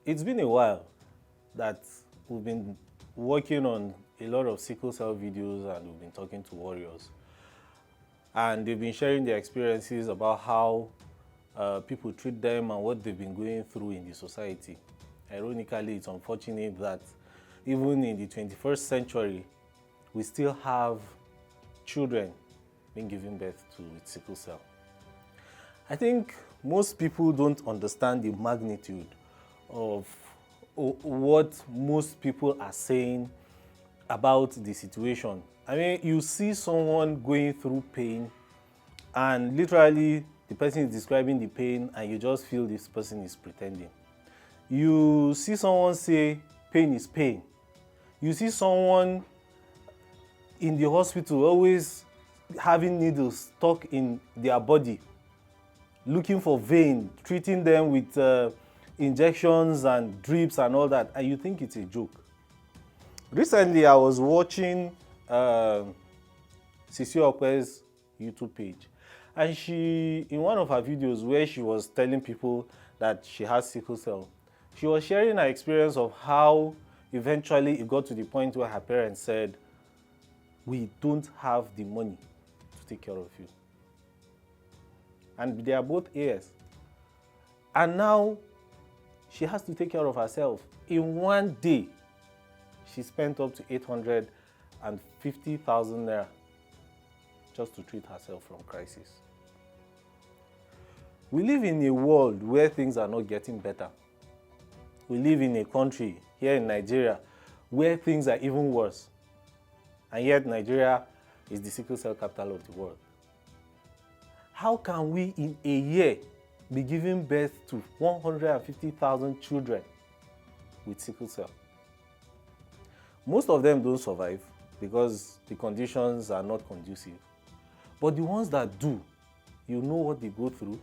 It's been a while that we've been working on a lot of sickle cell videos and we've been talking to warriors. And they've been sharing their experiences about how people treat them and what they've been going through in the society. Ironically, it's unfortunate that even in the 21st century, we still have children being given birth to with sickle cell. I think most people don't understand the magnitude of what most people are saying about the situation. I mean, you see someone going through pain and literally the person is describing the pain and you just feel this person is pretending. You see someone say pain is pain. You see someone in the hospital always having needles stuck in their body, looking for vein, treating them with injections and drips and all that, and you think it's a joke. Recently, I was watching Sisi Okwe's YouTube page, and she, in one of her videos where she was telling people that she has sickle cell, she was sharing her experience of how eventually it got to the point where her parents said, "We don't have the money to take care of you." And they are both AS. And now she has to take care of herself. In one day, she spent up to 850,000 naira just to treat herself from crisis. We live in a world where things are not getting better. We live in a country here in Nigeria where things are even worse. And yet Nigeria is the sickle cell capital of the world. How can we in a year be giving birth to 150,000 children with sickle cell? Most of them don't survive because the conditions are not conducive. But the ones that do, you know what they go through.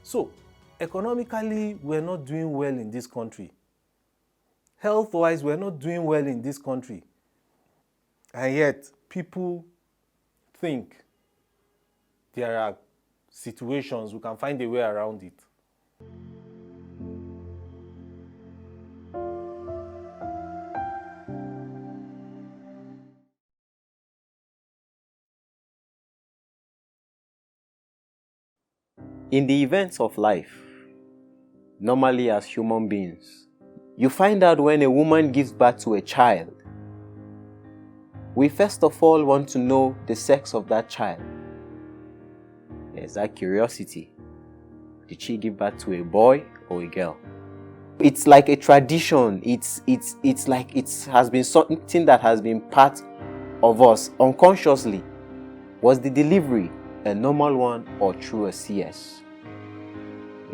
So, economically, we're not doing well in this country. Health-wise, we're not doing well in this country. And yet, people think there are situations we can find a way around it. In the events of life, normally as human beings, you find out when a woman gives birth to a child, we first of all want to know the sex of that child. There's that curiosity. Did she give birth to a boy or a girl? It's like a tradition. It's like it has been something that has been part of us unconsciously. Was the delivery a normal one or through a CS?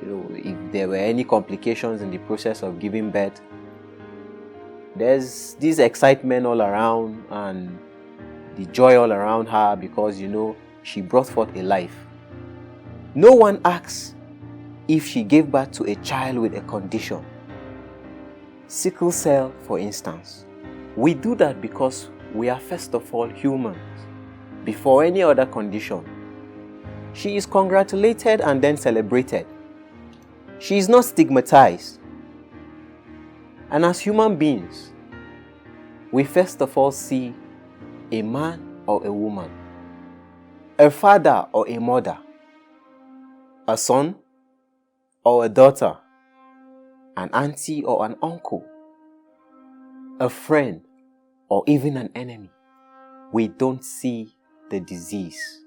If there were any complications in the process of giving birth, there's this excitement all around and the joy all around her because she brought forth a life. No one asks if she gave birth to a child with a condition. Sickle cell, for instance. We do that because we are first of all humans, before any other condition. She is congratulated and then celebrated. She is not stigmatized. And as human beings, we first of all see a man or a woman, a father or a mother, a son or a daughter, an auntie or an uncle, a friend or even an enemy. We don't see the disease.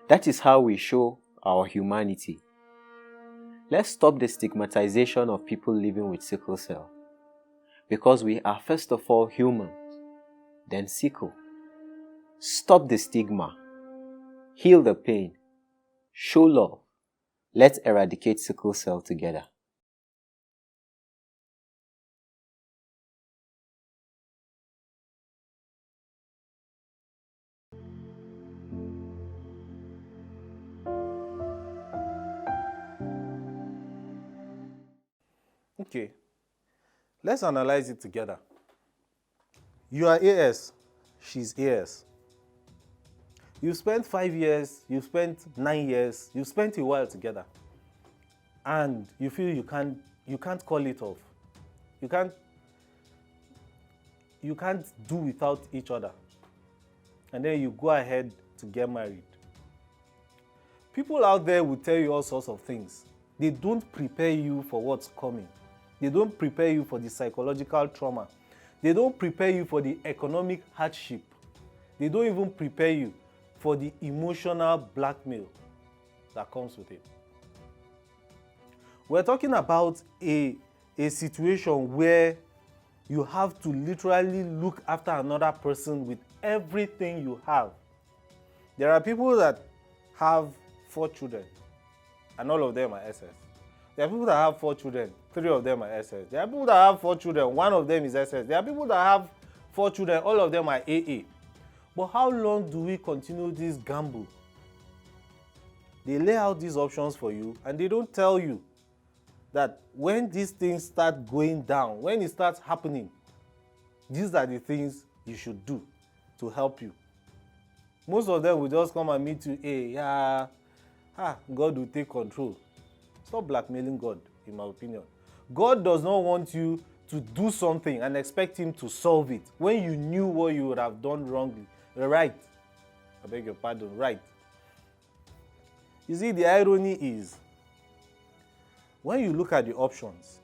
That is how we show our humanity. Let's stop the stigmatization of people living with sickle cell, because we are first of all humans, then sickle. Stop the stigma. Heal the pain. Show love. Let's eradicate sickle cell together. Okay, let's analyze it together. You are AS, she's AS. You spent 5 years, you spent 9 years, you spent a while together. And you feel you can't you can't call it off. You can't do without each other. And then you go ahead to get married. People out there will tell you all sorts of things. They don't prepare you for what's coming. They don't prepare you for the psychological trauma. They don't prepare you for the economic hardship. They don't even prepare you for the emotional blackmail that comes with it. We're talking about a situation where you have to literally look after another person with everything you have. There are people that have 4 children and all of them are SS. There are people that have 4 children, 3 of them are SS. There are people that have 4 children, 1 of them is SS. There are people that have 4 children, all of them are AA. But how long do we continue this gamble? They lay out these options for you and they don't tell you that when these things start going down, when it starts happening, these are the things you should do to help you. Most of them will just come and meet you, hey, yeah, God will take control. Stop blackmailing God, in my opinion. God does not want you to do something and expect him to solve it when you knew what you would have done wrongly. Right. I beg your pardon, right. You see, the irony is, when you look at the options,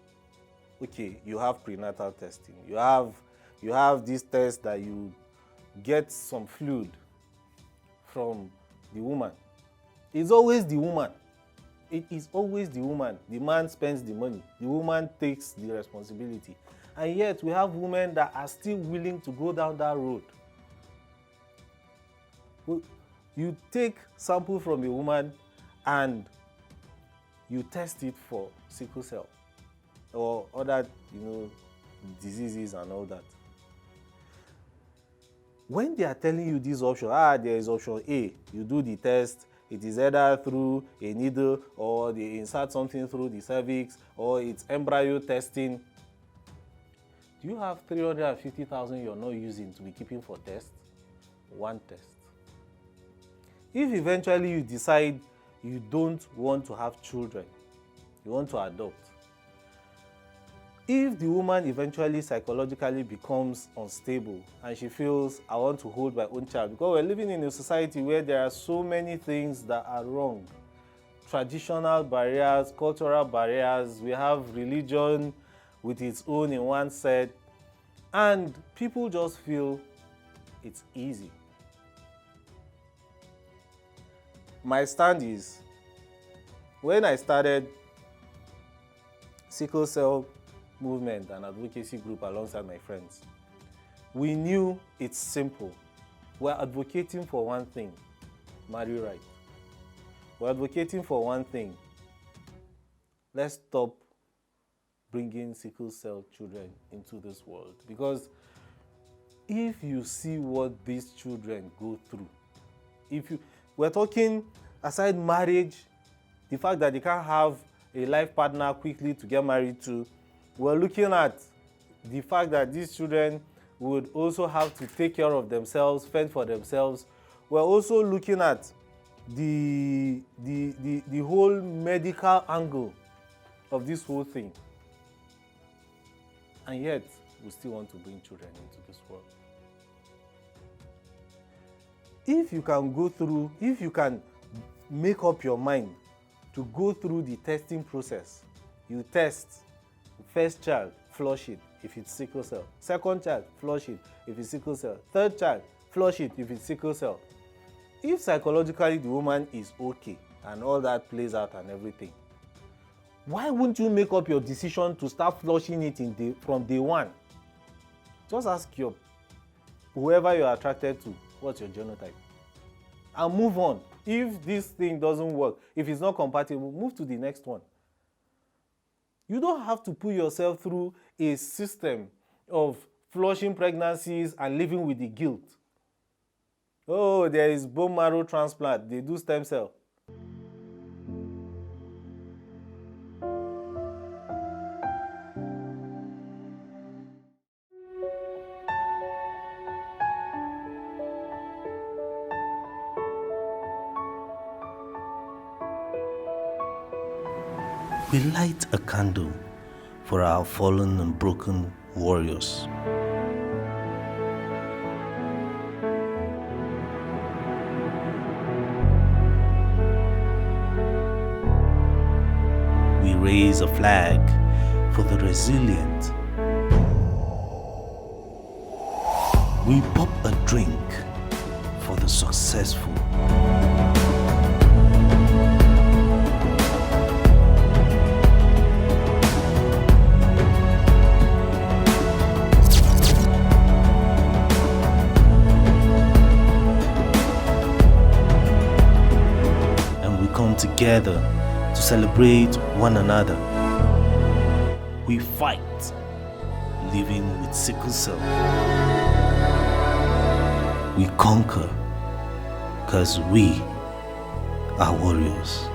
okay, you have prenatal testing. You have this test that you get some fluid from the woman. It's always the woman. It is always the woman. The man spends the money. The woman takes the responsibility. And yet we have women that are still willing to go down that road. You take sample from a woman and you test it for sickle cell or other, diseases and all that. When they are telling you this option, there is option A, you do the test, it is either through a needle or they insert something through the cervix or it's embryo testing. Do you have 350,000 you're not using to be keeping for test? One test. If eventually you decide you don't want to have children, you want to adopt, if the woman eventually psychologically becomes unstable and she feels, I want to hold my own child, because we're living in a society where there are so many things that are wrong. Traditional barriers, cultural barriers, we have religion with its own in one set, and people just feel it's easy. My stand is, when I started sickle cell movement and advocacy group alongside my friends, we knew it's simple. We're advocating for one thing, marry right. We're advocating for one thing, let's stop bringing sickle cell children into this world. Because if you see what these children go through, we're talking aside marriage, the fact that they can't have a life partner quickly to get married to, we're looking at the fact that these children would also have to take care of themselves, fend for themselves. We're also looking at the whole medical angle of this whole thing. And yet, we still want to bring children into this world. If you can make up your mind to go through the testing process, you test first child, flush it if it's sickle cell. Second child, flush it if it's sickle cell. Third child, flush it if it's sickle cell. If psychologically the woman is okay and all that plays out and everything, why wouldn't you make up your decision to start flushing it from day one? Just ask whoever you're attracted to, what's your genotype? And move on. If this thing doesn't work, if it's not compatible, move to the next one. You don't have to put yourself through a system of flushing pregnancies and living with the guilt. Oh, there is bone marrow transplant, they do stem cell. We light a candle for our fallen and broken warriors. We raise a flag for the resilient. We pop a drink for the successful. And we come together to celebrate one another. We fight living with sickle cell. We conquer because we are warriors.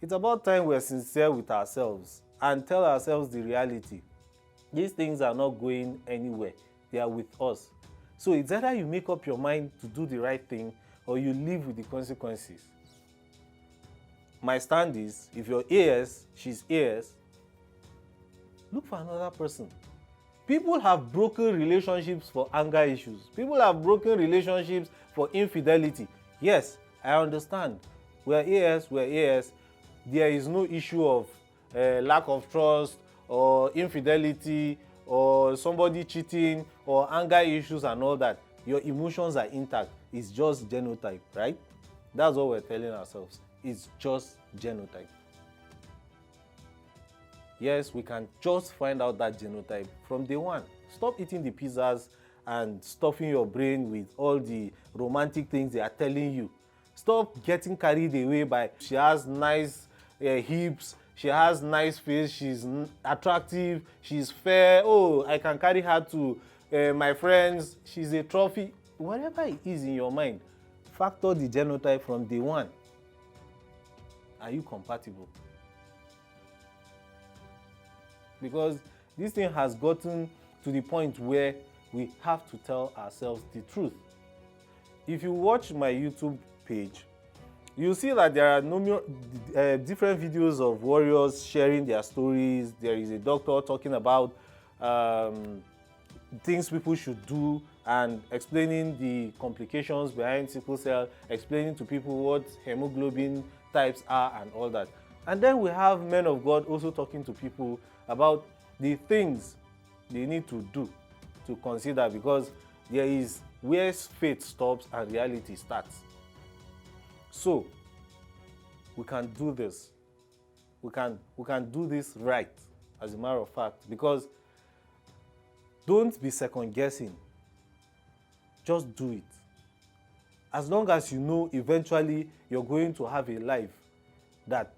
It's about time we're sincere with ourselves and tell ourselves the reality. These things are not going anywhere. They are with us. So it's either you make up your mind to do the right thing or you live with the consequences. My stand is, if you're AS, she's AS, look for another person. People have broken relationships for anger issues. People have broken relationships for infidelity. Yes, I understand. We're AS. There is no issue of lack of trust or infidelity or somebody cheating or anger issues and all that. Your emotions are intact. It's just genotype, right? That's what we're telling ourselves. It's just genotype. Yes, we can just find out that genotype from day one. Stop eating the pizzas and stuffing your brain with all the romantic things they are telling you. Stop getting carried away by she has nice hips, she has nice face, she's attractive, she's fair, oh, I can carry her to my friends, she's a trophy. Whatever it is in your mind, factor the genotype from day one. Are you compatible? Because this thing has gotten to the point where we have to tell ourselves the truth. If you watch my YouTube page, you'll see that there are different videos of warriors sharing their stories. There is a doctor talking about things people should do and explaining the complications behind sickle cell, explaining to people what hemoglobin types are and all that. And then we have men of God also talking to people about the things they need to do to consider, because there is where faith stops and reality starts. So we can do this. We can do this right, as a matter of fact, because don't be second guessing. Just do it. As long as you know eventually you're going to have a life that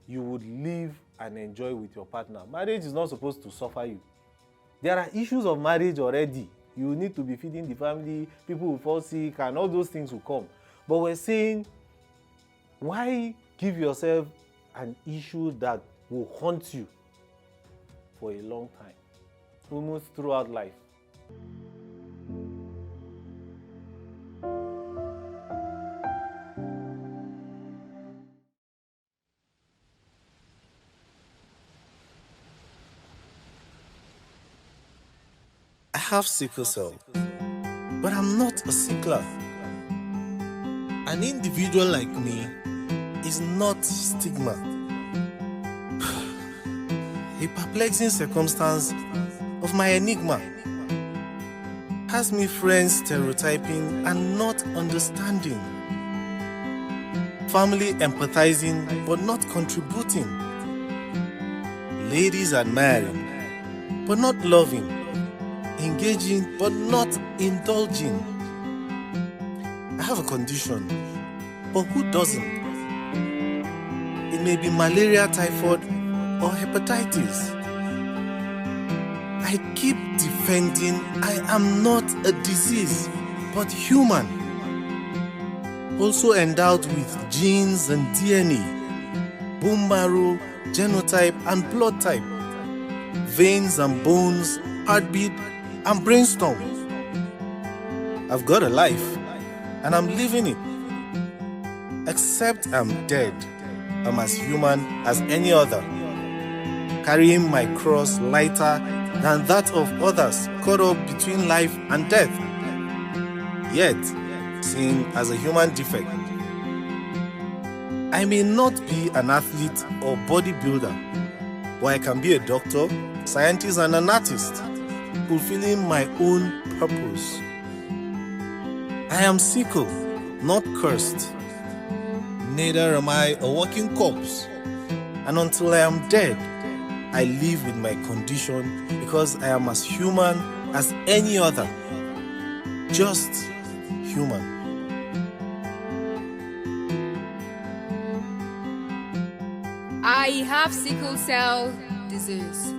you would live and enjoy with your partner. Marriage is not supposed to suffer you. There are issues of marriage already. You need to be feeding the family, people will fall sick, and all those things will come. But we're saying, why give yourself an issue that will haunt you for a long time, almost throughout life? I have sickle cell, but I'm not a sickler. An individual like me is not stigma. A perplexing circumstance of my enigma has me friends stereotyping and not understanding, family empathizing but not contributing, ladies admiring but not loving, engaging but not indulging. I have a condition, but who doesn't? It may be malaria, typhoid, or hepatitis. I keep defending I am not a disease, but human. also endowed with genes and DNA, bone marrow, genotype and blood type, veins and bones, heartbeat and brainstorm. I've got a life and I'm living it. Except I'm dead, I'm as human as any other, carrying my cross lighter than that of others caught up between life and death, yet seen as a human defect. I may not be an athlete or bodybuilder, but I can be a doctor, scientist and an artist, fulfilling my own purpose. I am sickle, not cursed. Neither am I a walking corpse. And until I am dead, I live with my condition because I am as human as any other. Just human. I have sickle cell disease,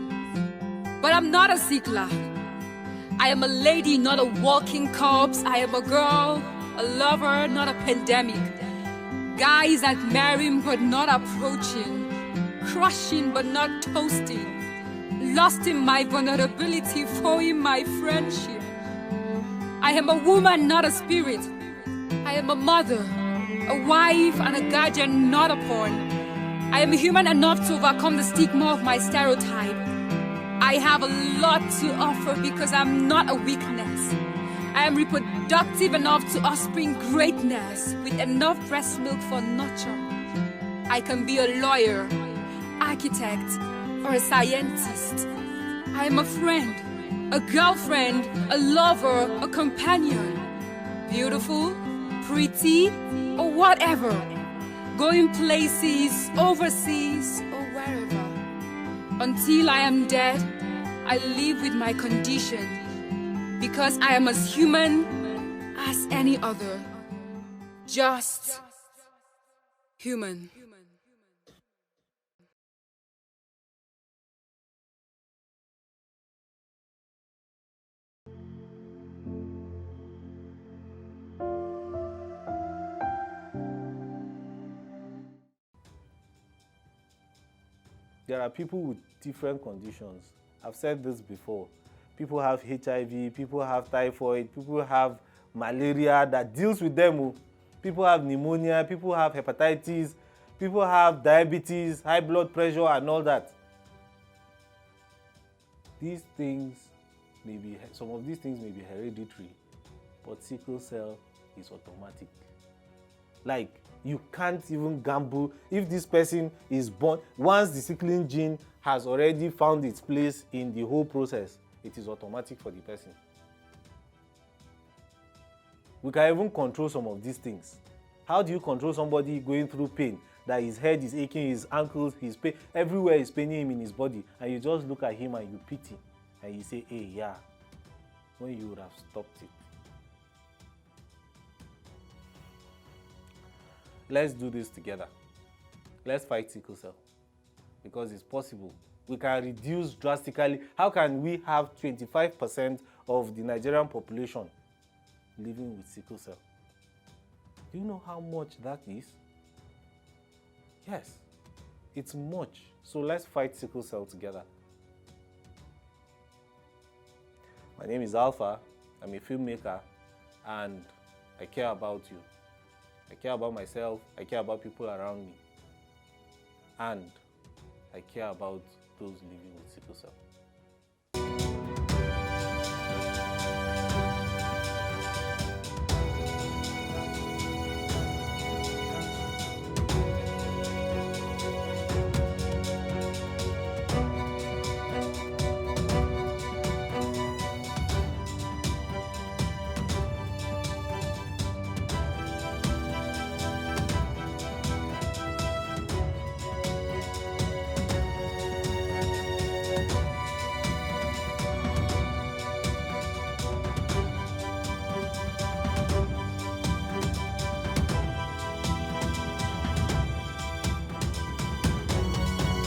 but I'm not a sickler. I am a lady, not a walking corpse. I am a girl, a lover, not a pandemic. Guys admiring but not approaching, crushing but not toasting, lost in my vulnerability, following my friendship. I am a woman, not a spirit. I am a mother, a wife and a guardian, not a pawn. I am human enough to overcome the stigma of my stereotype. I have a lot to offer because I'm not a weakness. I am reproductive enough to offspring greatness with enough breast milk for nurture. I can be a lawyer, architect, or a scientist. I am a friend, a girlfriend, a lover, a companion. Beautiful, pretty, or whatever. Going places, overseas, or wherever. Until I am dead, I live with my condition. Because I am as human as any other. Just human. There are people with different conditions. I've said this before. People have HIV, people have typhoid, people have malaria that deals with them. People have pneumonia, people have hepatitis, people have diabetes, high blood pressure and all that. These things some of these things may be hereditary, but sickle cell is automatic. Like, you can't even gamble if this person is born. Once the sickling gene has already found its place in the whole process, it is automatic for the person. We can even control some of these things. How do you control somebody going through pain, that his head is aching, his ankles, his pain, everywhere is paining him in his body, and you just look at him and you pity, and you say, hey, yeah, when you would have stopped it. Let's do this together. Let's fight sickle cell, because it's possible. We can reduce drastically. How can we have 25% of the Nigerian population living with sickle cell? Do you know how much that is? Yes, it's much. So let's fight sickle cell together. My name is Alpha. I'm a filmmaker, and I care about you. I care about myself. I care about people around me. And I care about those living with sickle cell.